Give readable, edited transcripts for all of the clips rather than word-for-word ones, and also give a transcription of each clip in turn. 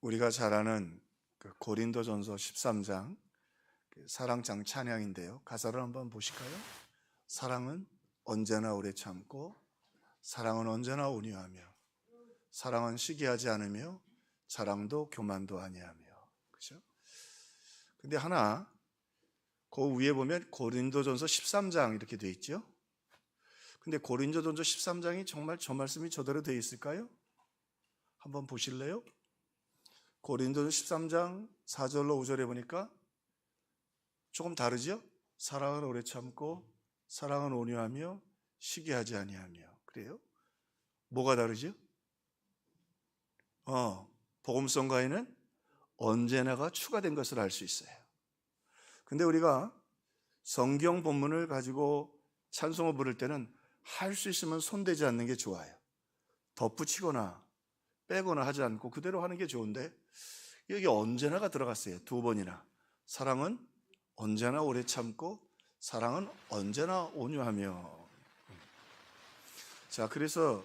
우리가 잘 아는 그 고린도전서 13장 사랑장 찬양인데요. 가사를 한번 보실까요? 사랑은 언제나 오래 참고 사랑은 언제나 온유하며 사랑은 시기하지 않으며 사랑도 교만도 아니하며. 그죠? 근데 하나 그 위에 보면 고린도전서 13장 이렇게 돼 있죠. 근데 고린도전서 13장이 정말 저 말씀이 저대로 돼 있을까요? 한번 보실래요? 고린도전서 13장 4절로 5절에 보니까 조금 다르죠? 사랑은 오래 참고 사랑은 온유하며 시기하지 아니하며. 그래요? 뭐가 다르죠? 복음성가에는 언제나가 추가된 것을 알 수 있어요. 근데 우리가 성경 본문을 가지고 찬송을 부를 때는 할 수 있으면 손대지 않는 게 좋아요. 덧붙이거나 빼거나 하지 않고 그대로 하는 게 좋은데 여기 언제나가 들어갔어요. 두 번이나. 사랑은 언제나 오래 참고 사랑은 언제나 온유하며. 자, 그래서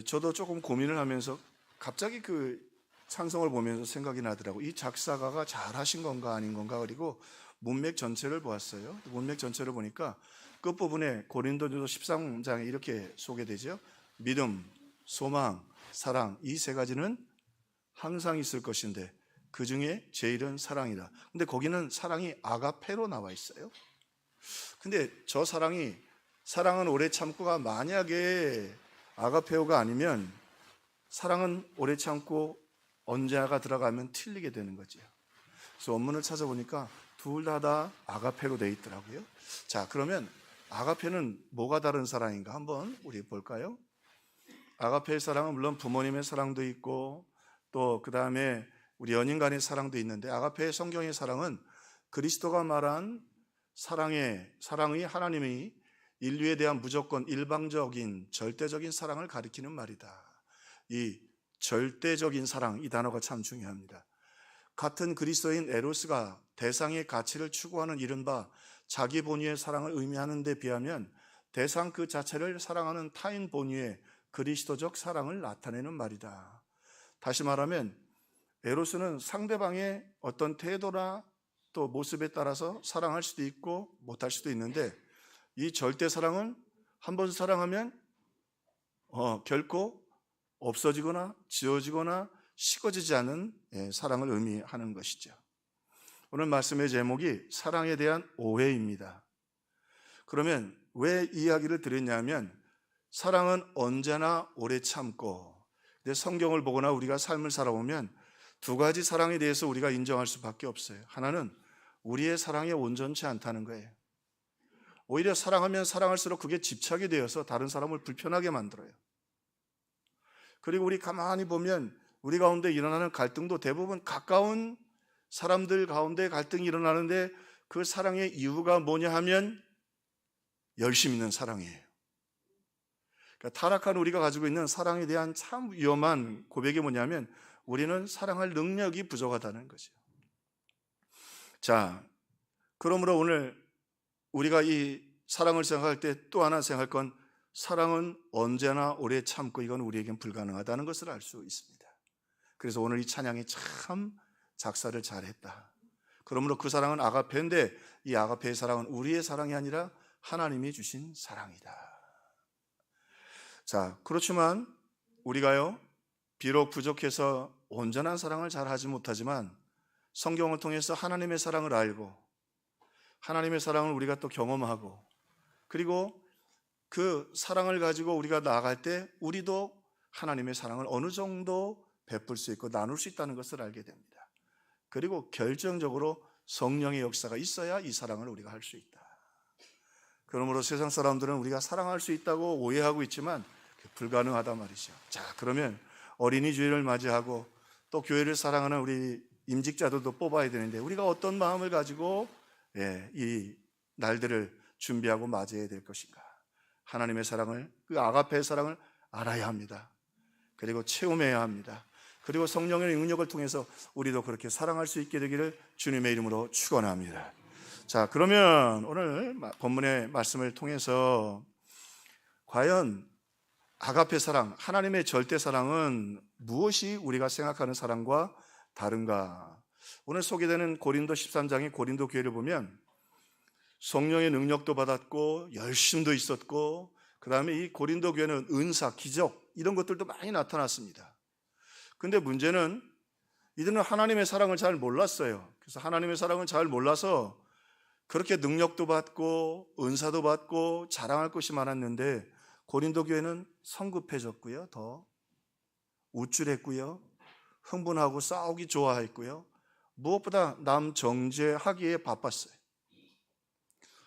저도 조금 고민을 하면서 갑자기 그 찬송을 보면서 생각이 나더라고요. 이 작사가가 잘하신 건가 아닌 건가. 그리고 문맥 전체를 보았어요. 문맥 전체를 보니까 끝부분에 고린도전서 13장에 이렇게 소개되죠. 믿음, 소망, 사랑, 이 세 가지는 항상 있을 것인데 그 중에 제일은 사랑이다. 근데 거기는 사랑이 아가페로 나와 있어요. 근데 저 사랑은 오래 참고가 만약에 아가페오가 아니면 사랑은 오래 참고 언제나가 들어가면 틀리게 되는 거죠. 그래서 원문을 찾아보니까 둘 다 아가페로 되어 있더라고요. 자, 그러면 아가페는 뭐가 다른 사랑인가 한번 우리 볼까요? 아가페의 사랑은 물론 부모님의 사랑도 있고 또 그 다음에 우리 연인 간의 사랑도 있는데 아가페의 성경의 사랑은 그리스도가 말한 사랑의 하나님이 인류에 대한 무조건 일방적인 절대적인 사랑을 가리키는 말이다. 이 절대적인 사랑, 이 단어가 참 중요합니다. 같은 그리스도인 에로스가 대상의 가치를 추구하는 이른바 자기 본위의 사랑을 의미하는 데 비하면 대상 그 자체를 사랑하는 타인 본위의 그리스도적 사랑을 나타내는 말이다. 다시 말하면 에로스는 상대방의 어떤 태도나 또 모습에 따라서 사랑할 수도 있고 못할 수도 있는데 이 절대 사랑은 한번 사랑하면 결코 없어지거나 지워지거나 식어지지 않은 사랑을 의미하는 것이죠. 오늘 말씀의 제목이 사랑에 대한 오해입니다. 그러면 왜 이 이야기를 드렸냐면 사랑은 언제나 오래 참고, 근데 성경을 보거나 우리가 삶을 살아보면 두 가지 사랑에 대해서 우리가 인정할 수밖에 없어요. 하나는 우리의 사랑이 온전치 않다는 거예요. 오히려 사랑하면 사랑할수록 그게 집착이 되어서 다른 사람을 불편하게 만들어요. 그리고 우리 가만히 보면 우리 가운데 일어나는 갈등도 대부분 가까운 사람들 가운데 갈등이 일어나는데 그 사랑의 이유가 뭐냐 하면 열심 있는 사랑이에요. 그러니까 타락한 우리가 가지고 있는 사랑에 대한 참 위험한 고백이 뭐냐면 우리는 사랑할 능력이 부족하다는 거죠. 자, 그러므로 오늘 우리가 이 사랑을 생각할 때 또 하나 생각할 건 사랑은 언제나 오래 참고 이건 우리에겐 불가능하다는 것을 알 수 있습니다. 그래서 오늘 이 찬양이 참 작사를 잘했다. 그러므로 그 사랑은 아가페인데 이 아가페의 사랑은 우리의 사랑이 아니라 하나님이 주신 사랑이다. 자, 그렇지만 우리가요 비록 부족해서 온전한 사랑을 잘 하지 못하지만 성경을 통해서 하나님의 사랑을 알고 하나님의 사랑을 우리가 또 경험하고 그리고 그 사랑을 가지고 우리가 나아갈 때 우리도 하나님의 사랑을 어느 정도 베풀 수 있고 나눌 수 있다는 것을 알게 됩니다. 그리고 결정적으로 성령의 역사가 있어야 이 사랑을 우리가 할 수 있다. 그러므로 세상 사람들은 우리가 사랑할 수 있다고 오해하고 있지만 불가능하다 말이죠. 자, 그러면 어린이 주일을 맞이하고 또 교회를 사랑하는 우리 임직자들도 뽑아야 되는데 우리가 어떤 마음을 가지고 이 날들을 준비하고 맞이해야 될 것인가? 하나님의 사랑을, 그 아가페의 사랑을 알아야 합니다. 그리고 체험해야 합니다. 그리고 성령의 능력을 통해서 우리도 그렇게 사랑할 수 있게 되기를 주님의 이름으로 축원합니다. 자, 그러면 오늘 본문의 말씀을 통해서 과연 아가페 사랑, 하나님의 절대 사랑은 무엇이 우리가 생각하는 사랑과 다른가? 오늘 소개되는 고린도 13장의 고린도 교회를 보면 성령의 능력도 받았고 열심도 있었고, 그 다음에 이 고린도 교회는 은사, 기적 이런 것들도 많이 나타났습니다. 근데 문제는 이들은 하나님의 사랑을 잘 몰랐어요. 그래서 하나님의 사랑을 잘 몰라서 그렇게 능력도 받고 은사도 받고 자랑할 것이 많았는데, 고린도 교회는 성급해졌고요, 더 우쭐했고요, 흥분하고 싸우기 좋아했고요, 무엇보다 남 정죄하기에 바빴어요.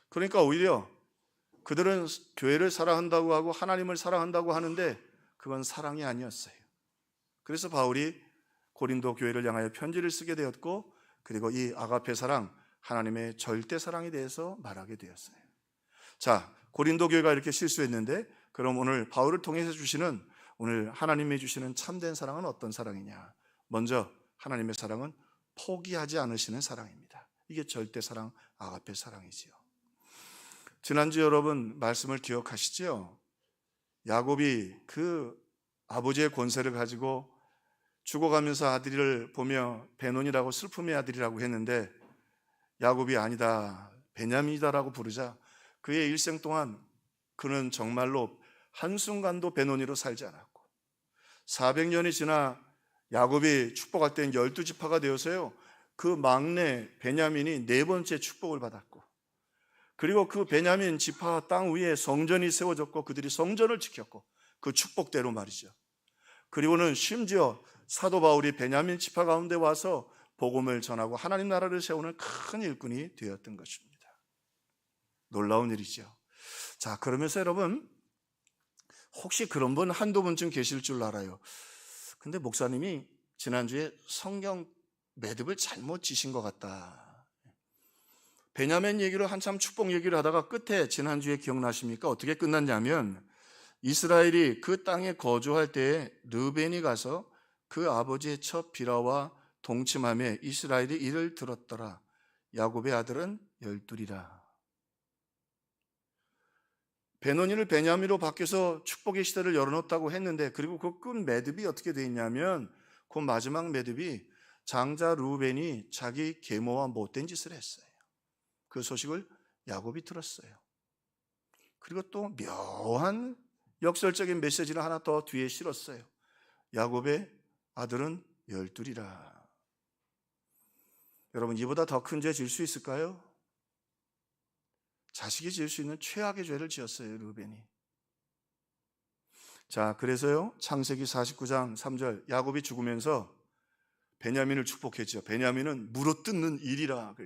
그러니까 오히려 그들은 교회를 사랑한다고 하고 하나님을 사랑한다고 하는데 그건 사랑이 아니었어요. 그래서 바울이 고린도 교회를 향하여 편지를 쓰게 되었고, 그리고 이 아가페 사랑, 하나님의 절대 사랑에 대해서 말하게 되었어요. 자, 고린도 교회가 이렇게 실수했는데, 그럼 오늘 바울을 통해서 주시는, 오늘 하나님이 주시는 참된 사랑은 어떤 사랑이냐? 먼저 하나님의 사랑은 포기하지 않으시는 사랑입니다. 이게 절대 사랑, 아가페 사랑이지요. 지난주 여러분 말씀을 기억하시죠? 야곱이 그 아버지의 권세를 가지고 죽어가면서 아들을 보며 베논이라고 슬픔의 아들이라고 했는데, 야곱이 아니다, 베냐민이다라고 부르자 그의 일생 동안 그는 정말로 한순간도 베논이로 살지 않았고, 400년이 지나 야곱이 축복할 때는 12지파가 되어서요, 그 막내 베냐민이 4번째 축복을 받았고, 그리고 그 베냐민 지파 땅 위에 성전이 세워졌고 그들이 성전을 지켰고, 그 축복대로 말이죠. 그리고는 심지어 사도 바울이 베냐민 지파 가운데 와서 복음을 전하고 하나님 나라를 세우는 큰 일꾼이 되었던 것입니다. 놀라운 일이죠. 자, 그러면서 여러분, 혹시 그런 분 한두 분쯤 계실 줄 알아요. 근데 목사님이 지난주에 성경 매듭을 잘못 지신 것 같다. 베냐민 얘기로 한참 축복 얘기를 하다가 끝에 지난주에 기억나십니까? 어떻게 끝났냐면, 이스라엘이 그 땅에 거주할 때에 르벤이 가서 그 아버지의 첫 비라와 동침함에 이스라엘이 이를 들었더라. 야곱의 아들은 12이라. 베노니를 베냐민으로 바뀌어서 축복의 시대를 열어놓았다고 했는데, 그리고 그 끝 매듭이 어떻게 되어 있냐면, 그 마지막 매듭이 장자 루벤이 자기 계모와 못된 짓을 했어요. 그 소식을 야곱이 들었어요. 그리고 또 묘한 역설적인 메시지를 하나 더 뒤에 실었어요. 야곱의 아들은 12이라. 여러분, 이보다 더 큰 죄 질 수 있을까요? 자식이 지을 수 있는 최악의 죄를 지었어요, 르벤이. 자, 그래서요, 창세기 49장 3절, 야곱이 죽으면서 베냐민을 축복했죠. 베냐민은 물어뜯는 일이라,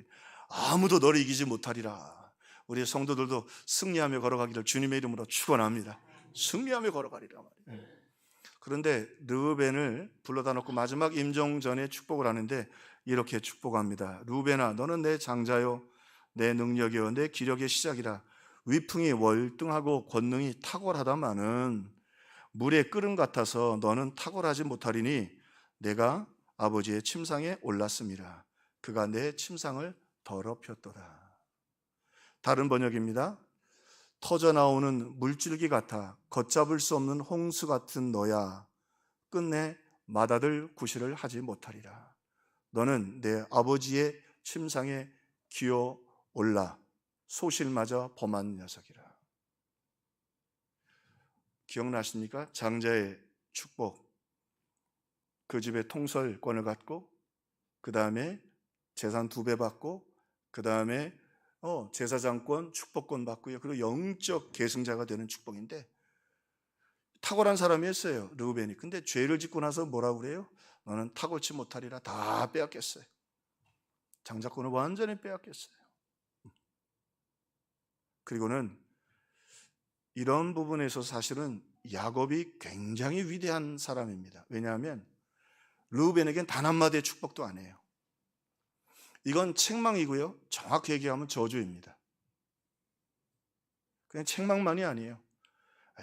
아무도 너를 이기지 못하리라. 우리 성도들도 승리하며 걸어가기를 주님의 이름으로 축원합니다. 승리하며 걸어가리라 말이에요. 그런데 르벤을 불러다 놓고 마지막 임종 전에 축복을 하는데 이렇게 축복합니다. 르벤아, 너는 내 장자요, 내 능력이요, 내 기력의 시작이라. 위풍이 월등하고 권능이 탁월하다마는 물의 끓음 같아서 너는 탁월하지 못하리니 내가 아버지의 침상에 올랐습니다. 그가 내 침상을 더럽혔도다. 다른 번역입니다. 터져나오는 물줄기 같아 걷잡을 수 없는 홍수 같은 너야. 끝내 맏아들 구실을 하지 못하리라. 너는 내 아버지의 침상에 기어 올라 소실마저 범한 녀석이라. 기억나십니까? 장자의 축복. 그 집의 통솔권을 갖고, 그 다음에 재산 2배 받고, 그 다음에 제사장권, 축복권 받고요. 그리고 영적 계승자가 되는 축복인데, 탁월한 사람이었어요, 르우벤이. 근데 죄를 짓고 나서 뭐라고 그래요? 너는 탁월치 못하리라. 다 빼앗겼어요. 장자권을 완전히 빼앗겼어요. 그리고는 이런 부분에서 사실은 야곱이 굉장히 위대한 사람입니다. 왜냐하면 르우벤에겐 단 한마디의 축복도 안 해요. 이건 책망이고요, 정확히 얘기하면 저주입니다. 그냥 책망만이 아니에요.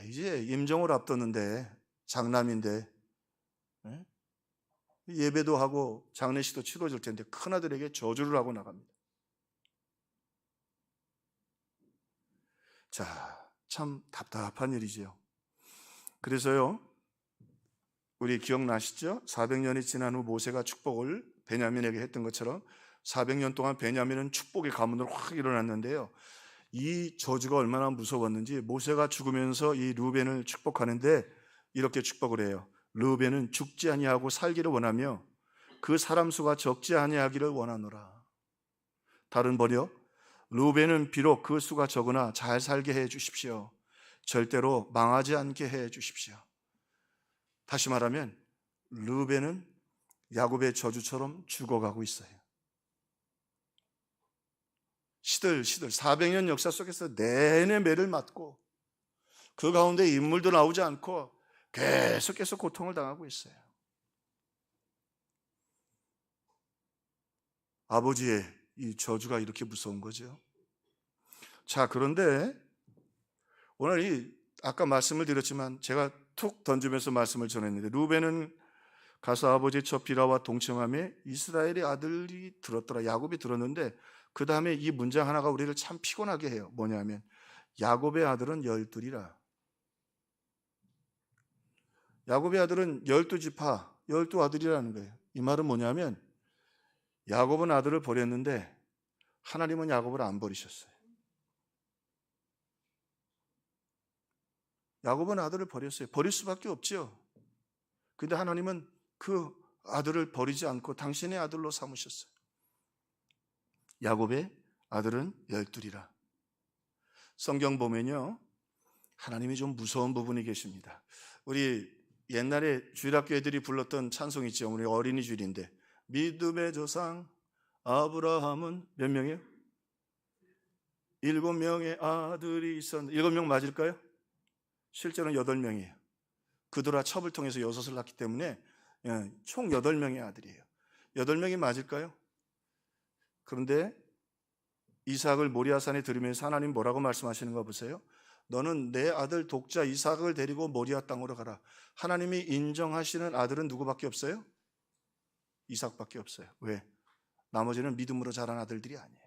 이제 임종을 앞뒀는데, 장남인데 예배도 하고 장례식도 치러질 텐데 큰아들에게 저주를 하고 나갑니다. 자, 참 답답한 일이지요. 그래서요, 우리 기억나시죠? 400년이 지난 후 모세가 축복을 베냐민에게 했던 것처럼 400년 동안 베냐민은 축복의 가문으로 확 일어났는데요. 이 저주가 얼마나 무서웠는지 모세가 죽으면서 이 르우벤을 축복하는데 이렇게 축복을 해요. 르우벤은 죽지 아니하고 살기를 원하며 그 사람 수가 적지 아니하기를 원하노라. 다른 번역, 르우벤은 비록 그 수가 적으나 잘 살게 해 주십시오. 절대로 망하지 않게 해 주십시오. 다시 말하면 르우벤은 야곱의 저주처럼 죽어가고 있어요. 시들시들 400년 역사 속에서 내내 매를 맞고 그 가운데 인물도 나오지 않고 계속해서 고통을 당하고 있어요. 아버지의 이 저주가 이렇게 무서운 거죠. 자, 그런데 오늘 아까 말씀을 드렸지만 제가 툭 던지면서 말씀을 전했는데 르우벤은 가서 아버지 저 비라와 동침함에 이스라엘의 아들이 들었더라. 야곱이 들었는데 그 다음에 이 문장 하나가 우리를 참 피곤하게 해요. 뭐냐면 야곱의 아들은 12이라. 야곱의 아들은 12지파, 12아들이라는 거예요. 이 말은 뭐냐면 야곱은 아들을 버렸는데 하나님은 야곱을 안 버리셨어요. 야곱은 아들을 버렸어요. 버릴 수밖에 없죠. 근데 하나님은 그 아들을 버리지 않고 당신의 아들로 삼으셨어요. 야곱의 아들은 12이라. 성경 보면요, 하나님이 좀 무서운 부분이 계십니다. 우리 옛날에 주일학교 애들이 불렀던 찬송이 있죠. 우리 어린이 주일인데 믿음의 조상 아브라함은 몇 명이에요? 7명의 아들이 있었는데 7명 맞을까요? 실제로는 8명이에요. 그들아 첩을 통해서 6을 낳기 때문에 총 8명의 아들이에요. 8명이 맞을까요? 그런데 이삭을 모리아산에 들이면서 하나님 뭐라고 말씀하시는가 보세요. 너는 내 아들 독자 이삭을 데리고 모리아 땅으로 가라. 하나님이 인정하시는 아들은 누구밖에 없어요? 이삭밖에 없어요. 왜? 나머지는 믿음으로 자란 아들들이 아니에요.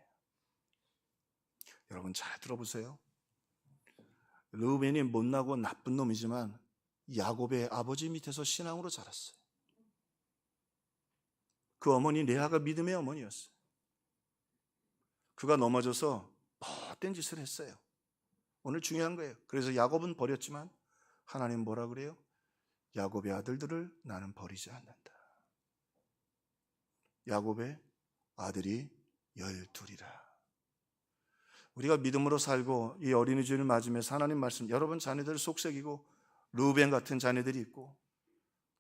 여러분 잘 들어보세요. 르우벤이 못나고 나쁜 놈이지만 야곱의 아버지 밑에서 신앙으로 자랐어요. 그 어머니 레아가 믿음의 어머니였어요. 그가 넘어져서 헛된 짓을 했어요. 오늘 중요한 거예요. 그래서 야곱은 버렸지만 하나님 뭐라 그래요? 야곱의 아들들을 나는 버리지 않는다. 야곱의 아들이 12이라. 우리가 믿음으로 살고 이 어린이 주일을 맞으면서 하나님 말씀, 여러분 자녀들 속색이고 르우벤 같은 자녀들이 있고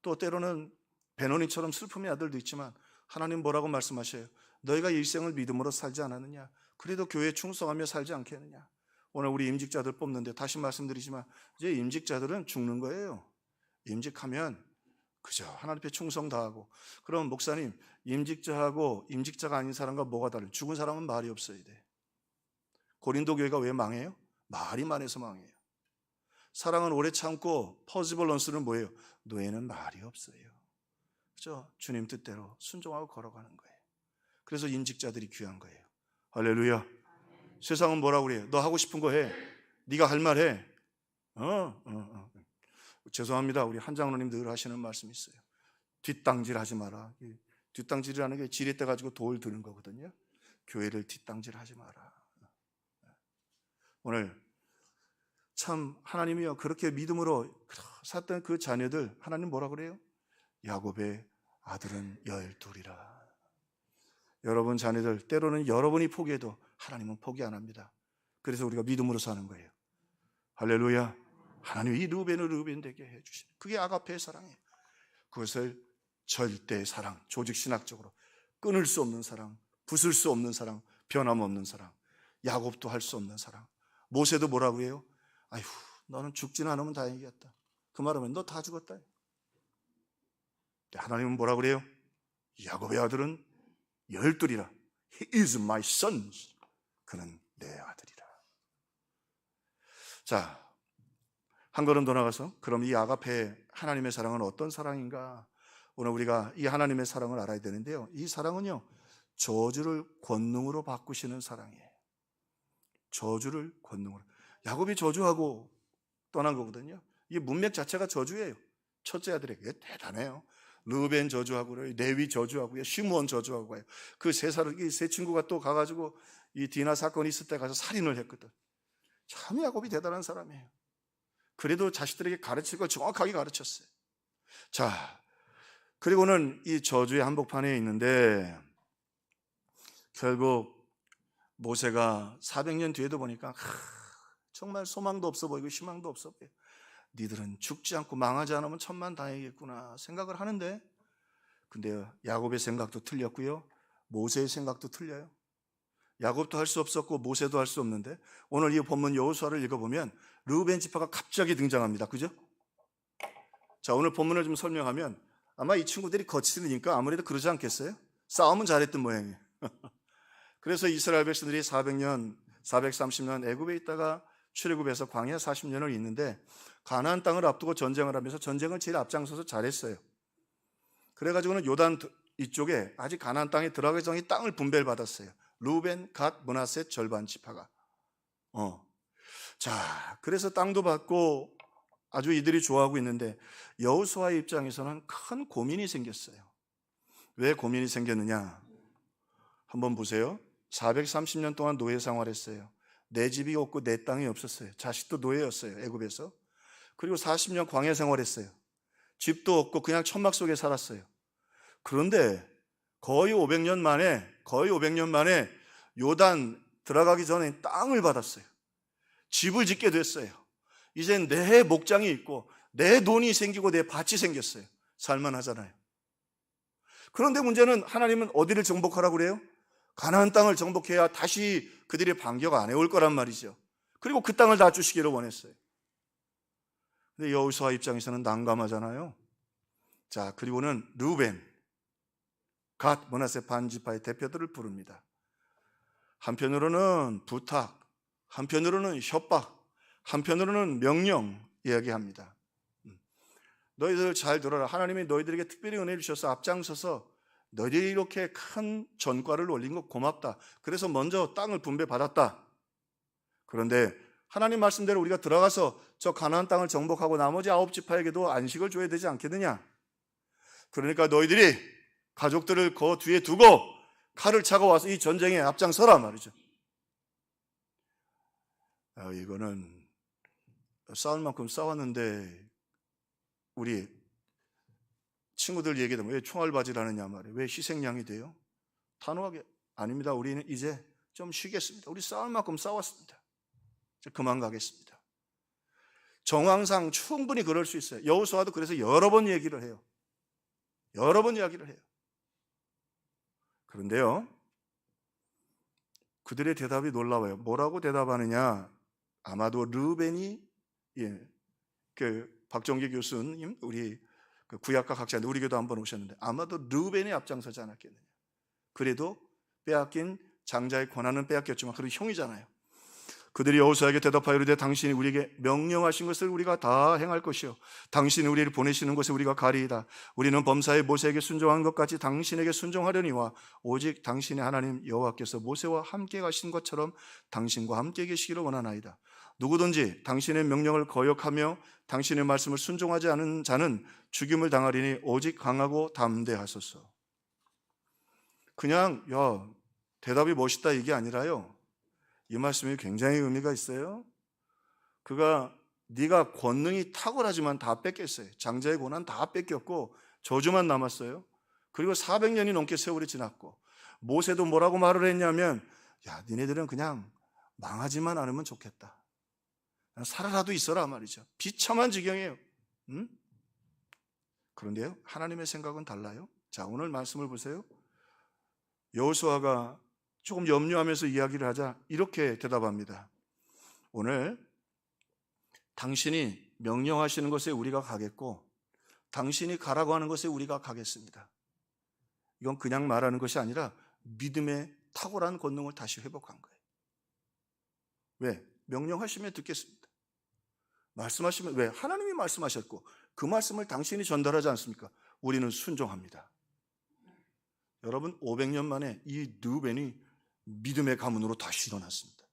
또 때로는 베노니처럼 슬픔의 아들도 있지만 하나님 뭐라고 말씀하셔요? 너희가 일생을 믿음으로 살지 않았느냐? 그래도 교회에 충성하며 살지 않겠느냐? 오늘 우리 임직자들 뽑는데 다시 말씀드리지만 이제 임직자들은 죽는 거예요. 임직하면 그죠? 하나님 앞에 충성 다하고. 그럼 목사님, 임직자하고 임직자가 아닌 사람과 뭐가 다르요? 죽은 사람은 말이 없어야 돼. 고린도 교회가 왜 망해요? 말이 많아서 망해요. 사랑은 오래 참고 퍼지벌런스는 뭐예요? 노예는 말이 없어요. 그죠? 주님 뜻대로 순종하고 걸어가는 거예요. 그래서 임직자들이 귀한 거예요. 할렐루야. 세상은 뭐라고 그래요? 너 하고 싶은 거 해. 네가 할 말 해. 죄송합니다. 우리 한장로님 늘 하시는 말씀이 있어요. 뒷땅질 하지 마라. 뒷땅질이라는 게 지렛대 가지고 돌 드는 거거든요. 교회를 뒷땅질 하지 마라. 오늘 참 하나님이요 그렇게 믿음으로 샀던 그 자녀들 하나님 뭐라 그래요? 야곱의 아들은 12이라. 여러분 자녀들 때로는 여러분이 포기해도 하나님은 포기 안 합니다. 그래서 우리가 믿음으로 사는 거예요. 할렐루야. 하나님이 이 르우벤을 르우벤 되게 해주신 그게 아가페의 사랑이에요. 그것을 절대 사랑, 조직신학적으로 끊을 수 없는 사랑, 부술 수 없는 사랑, 변함없는 사랑, 야곱도 할 수 없는 사랑. 모세도 뭐라고 해요? 아휴 너는 죽지는 않으면 다행이겠다. 그 말하면 너 다 죽었다. 하나님은 뭐라고 그래요? 야곱의 아들은 12이라. He is my son. 그는 내 아들이라. 자, 한 걸음 더 나가서 그럼 이 아가페 하나님의 사랑은 어떤 사랑인가? 오늘 우리가 이 하나님의 사랑을 알아야 되는데요. 이 사랑은요, 저주를 권능으로 바꾸시는 사랑이에요. 저주를 권능으로. 야곱이 저주하고 떠난 거거든요. 이 문맥 자체가 저주예요. 첫째 아들에게 대단해요. 르벤 저주하고요, 레위 저주하고요, 시므온 저주하고요. 그 세 친구가 또 가가지고 이 디나 사건이 있을 때 가서 살인을 했거든. 참 야곱이 대단한 사람이에요. 그래도 자식들에게 가르칠 걸 정확하게 가르쳤어요. 자, 그리고는 이 저주의 한복판에 있는데 결국 모세가 400년 뒤에도 보니까 정말 소망도 없어 보이고 희망도 없어 보여. 니들은 죽지 않고 망하지 않으면 천만다행이겠구나 생각을 하는데, 근데 야곱의 생각도 틀렸고요, 모세의 생각도 틀려요. 야곱도 할 수 없었고 모세도 할 수 없는데, 오늘 이 본문 여호수아를 읽어보면 르우벤 지파가 갑자기 등장합니다. 그죠? 자, 오늘 본문을 좀 설명하면 아마 이 친구들이 거칠으니까 아무래도 그러지 않겠어요? 싸움은 잘했던 모양이에요. 그래서 이스라엘 백성들이 430년 애굽에 있다가 출애굽해서 광야 40년을 있는데 가나안 땅을 앞두고 전쟁을 하면서 전쟁을 제일 앞장서서 잘했어요. 그래가지고는 요단 이쪽에 아직 가나안 땅에 들어가기 전에 땅을 분배를 받았어요. 루벤, 갓, 므낫셋 절반 지파가. 자, 그래서 땅도 받고 아주 이들이 좋아하고 있는데 여호수아의 입장에서는 큰 고민이 생겼어요. 왜 고민이 생겼느냐? 한번 보세요. 430년 동안 노예 생활했어요. 내 집이 없고 내 땅이 없었어요. 자식도 노예였어요, 애굽에서. 그리고 40년 광야 생활했어요. 집도 없고 그냥 천막 속에 살았어요. 그런데 거의 500년 만에 요단 들어가기 전에 땅을 받았어요. 집을 짓게 됐어요. 이젠 내 목장이 있고 내 돈이 생기고 내 밭이 생겼어요. 살만하잖아요. 그런데 문제는 하나님은 어디를 정복하라고 그래요? 가나안 땅을 정복해야 다시 그들이 반격 안 해올 거란 말이죠. 그리고 그 땅을 다 주시기를 원했어요. 근데 여호수아 입장에서는 난감하잖아요. 자, 그리고는 르우벤, 갓, 므낫세 반지파의 대표들을 부릅니다. 한편으로는 부탁, 한편으로는 협박, 한편으로는 명령 이야기합니다. 너희들 잘 들어라. 하나님이 너희들에게 특별히 은혜 주셔서 앞장서서 너희들이 이렇게 큰 전과를 올린 거 고맙다. 그래서 먼저 땅을 분배받았다. 그런데 하나님 말씀대로 우리가 들어가서 저 가나안 땅을 정복하고 나머지 9지파에게도 안식을 줘야 되지 않겠느냐. 그러니까 너희들이 가족들을 그 뒤에 두고 칼을 차고 와서 이 전쟁에 앞장서라 말이죠. 이거는 싸울 만큼 싸웠는데 우리 친구들 얘기하면 왜 총알바지를 하느냐 말이에요. 왜 희생양이 돼요? 단호하게 아닙니다. 우리는 이제 좀 쉬겠습니다. 우리 싸울 만큼 싸웠습니다. 이제 그만 가겠습니다. 정황상 충분히 그럴 수 있어요. 여호수아도 그래서 여러 번 얘기를 해요. 여러 번 이야기를 해요. 그런데요, 그들의 대답이 놀라워요. 뭐라고 대답하느냐? 아마도 르우벤이, 박정기 교수님, 우리 구약과 학자인데 우리 교도 한번 오셨는데 아마도 르우벤이 앞장서지 않았겠느냐. 그래도 빼앗긴 장자의 권한은 빼앗겼지만 그래도 형이잖아요. 그들이 여호수아에게 대답하여 이르되 당신이 우리에게 명령하신 것을 우리가 다 행할 것이요 당신이 우리를 보내시는 곳에 우리가 가리이다. 우리는 범사에 모세에게 순종한 것 같이 당신에게 순종하려니와 오직 당신의 하나님 여호와께서 모세와 함께 가신 것처럼 당신과 함께 계시기를 원하나이다. 누구든지 당신의 명령을 거역하며 당신의 말씀을 순종하지 않은 자는 죽임을 당하리니 오직 강하고 담대하소서. 그냥 대답이 멋있다 이게 아니라요, 이 말씀이 굉장히 의미가 있어요. 네가 권능이 탁월하지만 다 뺏겼어요. 장자의 권한 다 뺏겼고 저주만 남았어요. 그리고 400년이 넘게 세월이 지났고 모세도 뭐라고 말을 했냐면 니네들은 그냥 망하지만 않으면 좋겠다. 살아라도 있어라 말이죠. 비참한 지경이에요. 그런데요, 하나님의 생각은 달라요. 자, 오늘 말씀을 보세요. 여호수아가 조금 염려하면서 이야기를 하자 이렇게 대답합니다. 오늘 당신이 명령하시는 것에 우리가 가겠고 당신이 가라고 하는 것에 우리가 가겠습니다. 이건 그냥 말하는 것이 아니라 믿음의 탁월한 권능을 다시 회복한 거예요. 왜? 명령하시면 듣겠습니다. 말씀하시면, 왜? 하나님이 말씀하셨고 그 말씀을 당신이 전달하지 않습니까? 우리는 순종합니다. 여러분, 500년 만에 이 르우벤이 믿음의 가문으로 다시 일어났습니다.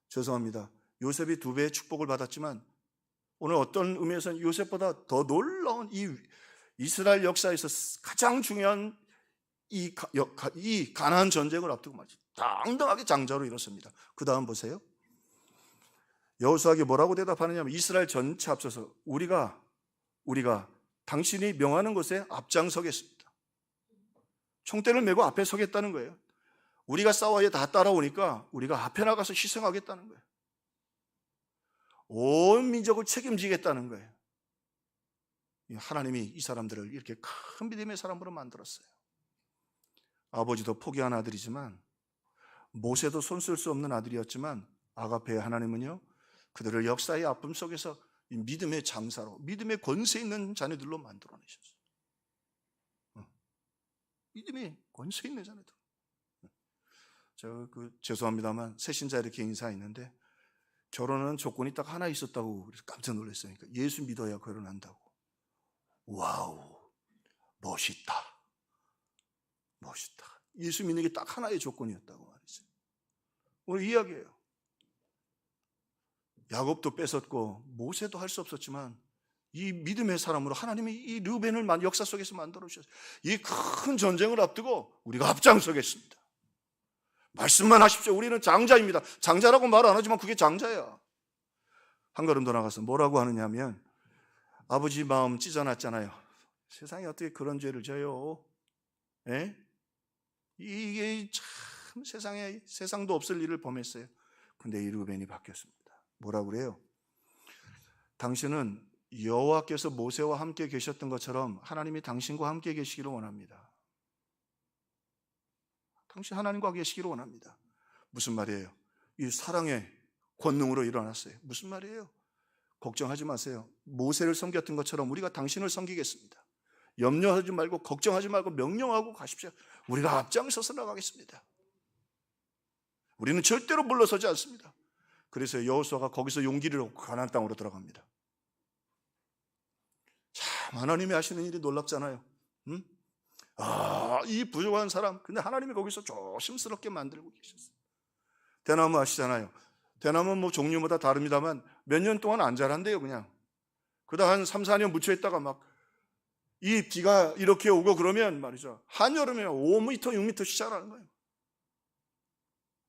죄송합니다. 요셉이 2배의 축복을 받았지만 오늘 어떤 의미에서는 요셉보다 더 놀라운 이 이스라엘 역사에서 가장 중요한 이 가나안 전쟁을 앞두고 말이죠. 당당하게 장자로 일었습니다. 그 다음 보세요. 여호수아에게 뭐라고 대답하느냐면 이스라엘 전체 앞서서 우리가 당신이 명하는 것에 앞장서겠습니다. 총대를 메고 앞에 서겠다는 거예요. 우리가 싸워야 다 따라오니까 우리가 앞에 나가서 희생하겠다는 거예요. 온 민족을 책임지겠다는 거예요. 하나님이 이 사람들을 이렇게 큰 믿음의 사람으로 만들었어요. 아버지도 포기한 아들이지만 모세도 손쓸 수 없는 아들이었지만 아가페의 하나님은요, 그들을 역사의 아픔 속에서 믿음의 장사로, 믿음의 권세 있는 자녀들로 만들어내셨어요. 믿음의 권세 있는 자녀들. 죄송합니다만 새신자 이렇게 인사했는데 결혼은 조건이 딱 하나 있었다고 그래서 깜짝 놀랐어요. 그러니까 예수 믿어야 결혼한다고. 와우, 멋있다. 예수 믿는 게 딱 하나의 조건이었다고 말이죠. 오늘 이야기예요. 야곱도 뺏었고 모세도 할 수 없었지만 이 믿음의 사람으로 하나님이 이 르벤을 역사 속에서 만들어 주셨어요. 이 큰 전쟁을 앞두고 우리가 앞장서겠습니다. 말씀만 하십시오. 우리는 장자입니다. 장자라고 말 안 하지만 그게 장자야. 한 걸음 더 나가서 뭐라고 하느냐면 아버지 마음 찢어놨잖아요. 세상에 어떻게 그런 죄를 져요? 예? 이게 참 세상도 없을 일을 범했어요. 근데 이 르벤이 바뀌었습니다. 뭐라고 그래요? 당신은 여호와께서 모세와 함께 계셨던 것처럼 하나님이 당신과 함께 계시기를 원합니다. 당신 하나님과 계시기를 원합니다. 무슨 말이에요? 이 사랑의 권능으로 일어났어요. 무슨 말이에요? 걱정하지 마세요. 모세를 섬겼던 것처럼 우리가 당신을 섬기겠습니다. 염려하지 말고 걱정하지 말고 명령하고 가십시오. 우리가 앞장서서 나가겠습니다. 우리는 절대로 물러서지 않습니다. 그래서 여호수아가 거기서 용기를 얻고 가나안 땅으로 들어갑니다. 참 하나님이 하시는 일이 놀랍잖아요. 응? 이 부족한 사람, 근데 하나님이 거기서 조심스럽게 만들고 계셨어요. 대나무 아시잖아요. 대나무는 뭐 종류마다 다릅니다만 몇 년 동안 안 자란대요. 그냥 그러다 한 3, 4년 묻혀 있다가 막 이 비가 이렇게 오고 그러면 말이죠, 한여름에 5m, 6m씩 자라는 거예요.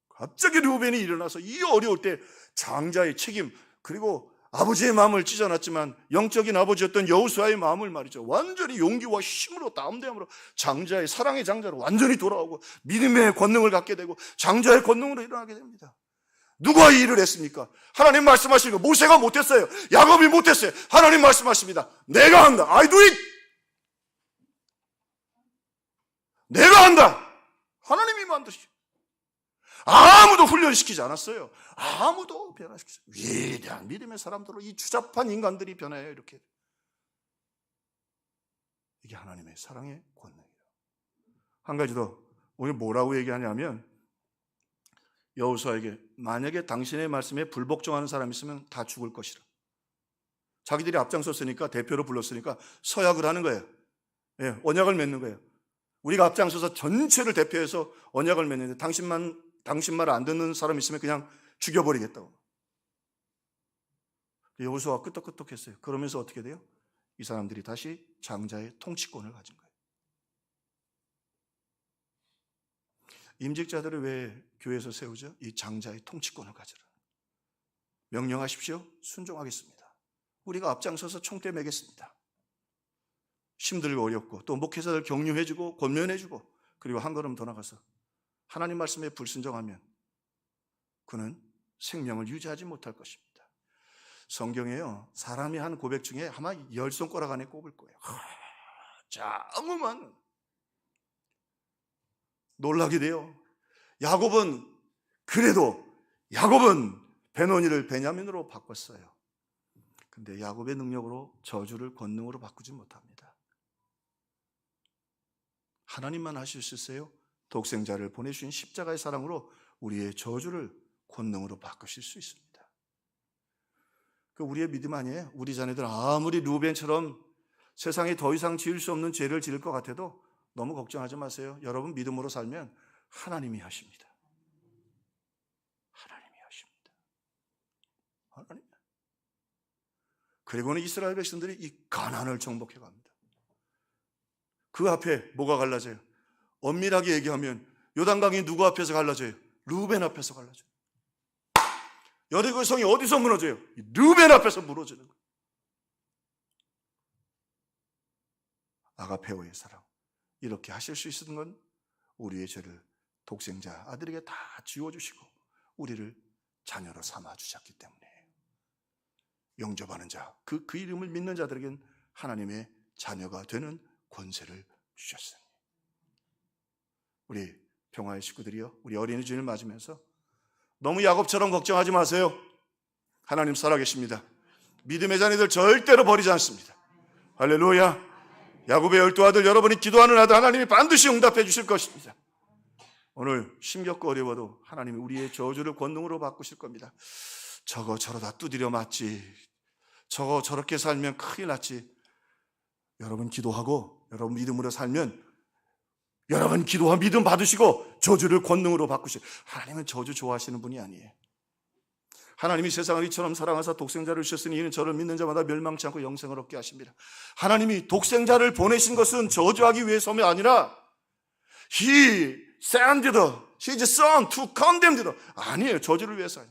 갑자기 르벤이 일어나서 이 어려울 때 장자의 책임, 그리고 아버지의 마음을 찢어놨지만 영적인 아버지였던 여호수아의 마음을 말이죠, 완전히 용기와 힘으로 다음대함으로 장자의 사랑의 장자로 완전히 돌아오고 믿음의 권능을 갖게 되고 장자의 권능으로 일어나게 됩니다. 누가 이 일을 했습니까? 하나님 말씀하시는 거 모세가 못했어요. 야곱이 못했어요. 하나님 말씀하십니다. 내가 한다. I do it. 내가 한다. 하나님이 만드시죠. 아무도 훈련시키지 않았어요. 아무도 변화시키지 않았어요. 위대한 믿음의 사람들로 이 추잡한 인간들이 변해요. 이렇게. 이게 하나님의 사랑의 권능이에요. 한 가지 더, 오늘 뭐라고 얘기하냐면 여호수아에게 만약에 당신의 말씀에 불복종하는 사람이 있으면 다 죽을 것이라. 자기들이 앞장섰으니까, 대표로 불렀으니까 서약을 하는 거예요. 예, 언약을 맺는 거예요. 우리가 앞장서서 전체를 대표해서 언약을 맺는데 당신 말 안 듣는 사람 있으면 그냥 죽여버리겠다고. 여호수아가 끄떡끄떡했어요. 그러면서 어떻게 돼요? 이 사람들이 다시 장자의 통치권을 가진 거예요. 임직자들을 왜 교회에서 세우죠? 이 장자의 통치권을 가지라. 명령하십시오. 순종하겠습니다. 우리가 앞장서서 총대 매겠습니다. 힘들고 어렵고 또 목회자들 격려해주고 권면해주고, 그리고 한 걸음 더 나가서 하나님 말씀에 불순종하면 그는 생명을 유지하지 못할 것입니다. 성경에요, 사람이 한 고백 중에 아마 10손가락 안에 꼽을 거예요. 자무만 놀라게 돼요. 야곱은 베노니를 베냐민으로 바꿨어요. 근데 야곱의 능력으로 저주를 권능으로 바꾸지 못합니다. 하나님만 하실 수 있어요. 독생자를 보내주신 십자가의 사랑으로 우리의 저주를 권능으로 바꾸실 수 있습니다. 그 우리의 믿음 아니에요? 우리 자녀들 아무리 르벤처럼 세상에 더 이상 지을 수 없는 죄를 지을 것 같아도 너무 걱정하지 마세요. 여러분 믿음으로 살면 하나님이 하십니다. 하나님이 하십니다. 하나님. 그리고는 이스라엘 백성들이 이 가나안을 정복해 갑니다. 그 앞에 뭐가 갈라져요? 엄밀하게 얘기하면 요단강이 누구 앞에서 갈라져요? 루벤 앞에서 갈라져요. 여리고 성이 어디서 무너져요? 루벤 앞에서 무너지는 거예요. 아가페오의 사랑. 이렇게 하실 수 있는 건 우리의 죄를 독생자 아들에게 다 지워주시고 우리를 자녀로 삼아주셨기 때문이에요. 영접하는 자, 그 이름을 믿는 자들에겐 하나님의 자녀가 되는 권세를 주셨어요. 우리 평화의 식구들이요, 우리 어린이 주일 맞으면서 너무 야곱처럼 걱정하지 마세요. 하나님 살아계십니다. 믿음의 자녀들 절대로 버리지 않습니다. 할렐루야. 야곱의 12아들, 여러분이 기도하는 아들 하나님이 반드시 응답해 주실 것입니다. 오늘 힘겹고 어려워도 하나님이 우리의 저주를 권능으로 바꾸실 겁니다. 저거 저러다 두드려 맞지, 저거 저렇게 살면 큰일 났지. 여러분 기도하고 여러분 믿음으로 살면 여러분 기도와 믿음 받으시고 저주를 권능으로 바꾸실. 하나님은 저주 좋아하시는 분이 아니에요. 하나님이 세상을 이처럼 사랑하사 독생자를 주셨으니 이는 저를 믿는 자마다 멸망치 않고 영생을 얻게 하십니다. 하나님이 독생자를 보내신 것은 저주하기 위해서가 아니라 He sent His Son to condemn the 아니에요. 저주를 위해서요.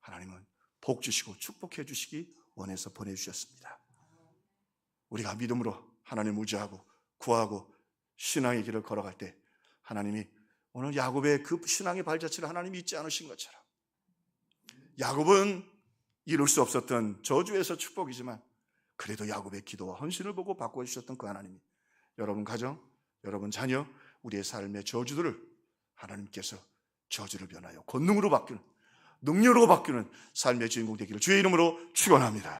하나님은 복 주시고 축복해 주시기 원해서 보내주셨습니다. 우리가 믿음으로 하나님을 의지하고 구하고 신앙의 길을 걸어갈 때 하나님이 오늘 야곱의 그 신앙의 발자취를 하나님이 잊지 않으신 것처럼 야곱은 이룰 수 없었던 저주에서 축복이지만 그래도 야곱의 기도와 헌신을 보고 바꿔주셨던 그 하나님이 여러분 가정, 여러분 자녀, 우리의 삶의 저주들을 하나님께서 저주를 변하여 권능으로 바뀌는, 능력으로 바뀌는 삶의 주인공 되기를 주의 이름으로 축원합니다.